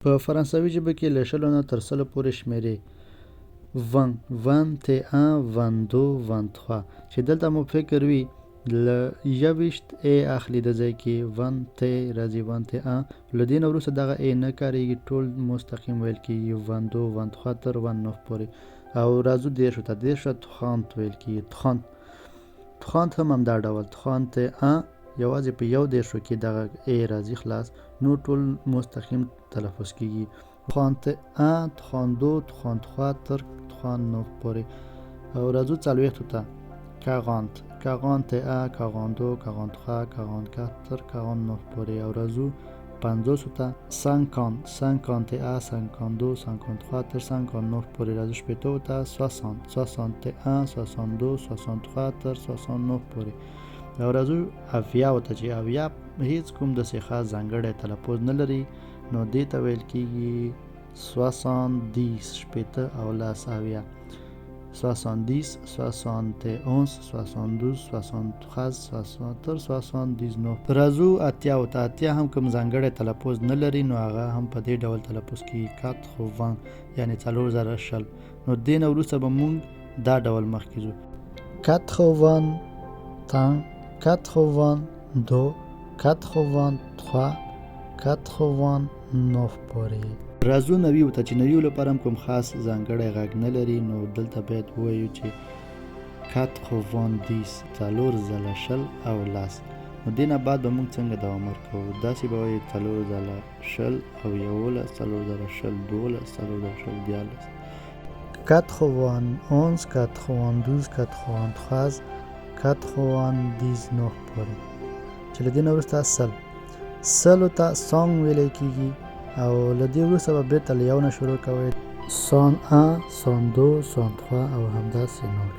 په فرانسوي ژبه کې له 0 نه تر 100 پورې شمېرې 20 21 22 23 چې دلته مو فکر وي له 21 ا اخلي د ځای کې 20 ته راځي 21 له دې نه وروسته دغه ا نه کارېږي ټول مستقیم ویل کېږي 22 23 تر 29 پورې او راځو 10 ته 10 30 ویل کېږي 30 هم همدا ډول 31 یوازې په یو 10 کې دغه ا راځي خلاص نو ټول مستقیم تلفظ کېږي 31 32 33 تر 39 پورې او راځو 40 ته 40 41 42 43 44 تر 49 پورې او راځو 50 ته 50 51 52 53 تر 59 پورې راځو 80 ته 60 61 62 63 تر 69 پورې او راځو 70 ته چې 70 هیڅ کوم د خاص ځانګړی تلفظ نه لري نو دې ته ویل کېږي 70 شپېته او لاس 70 70 71 72 73 60 تر 79 راځو 80 ته 80 هم کوم ځانګړی تلفظ نه لري نو هغه هم په دې ډول تلفظ کېږي 80 یعنی 40 نو دې نه وروسته به مونږ دا ډول مخکې ځو 81 82 83 89 پورې راځو 90 ته چې 90 لپاره هم کوم خاص ځانګړی غږ نه لري نو دلته باید ووایو چې 90 څلور ځله شل او لاس نو دې نه بعد به موږ څنګه دوام ورکوو داسې به وایو څلور ځله شل او 11 څلور ځله شل 12 څلور ځله شل 11 91 92 93 99 پورې چې له دې نه وروسته سلو ته سانګ ویلی کېږي او له دې وروسته به بېرته له یو نه شروع کوئ 101 102 103 او همداسې نور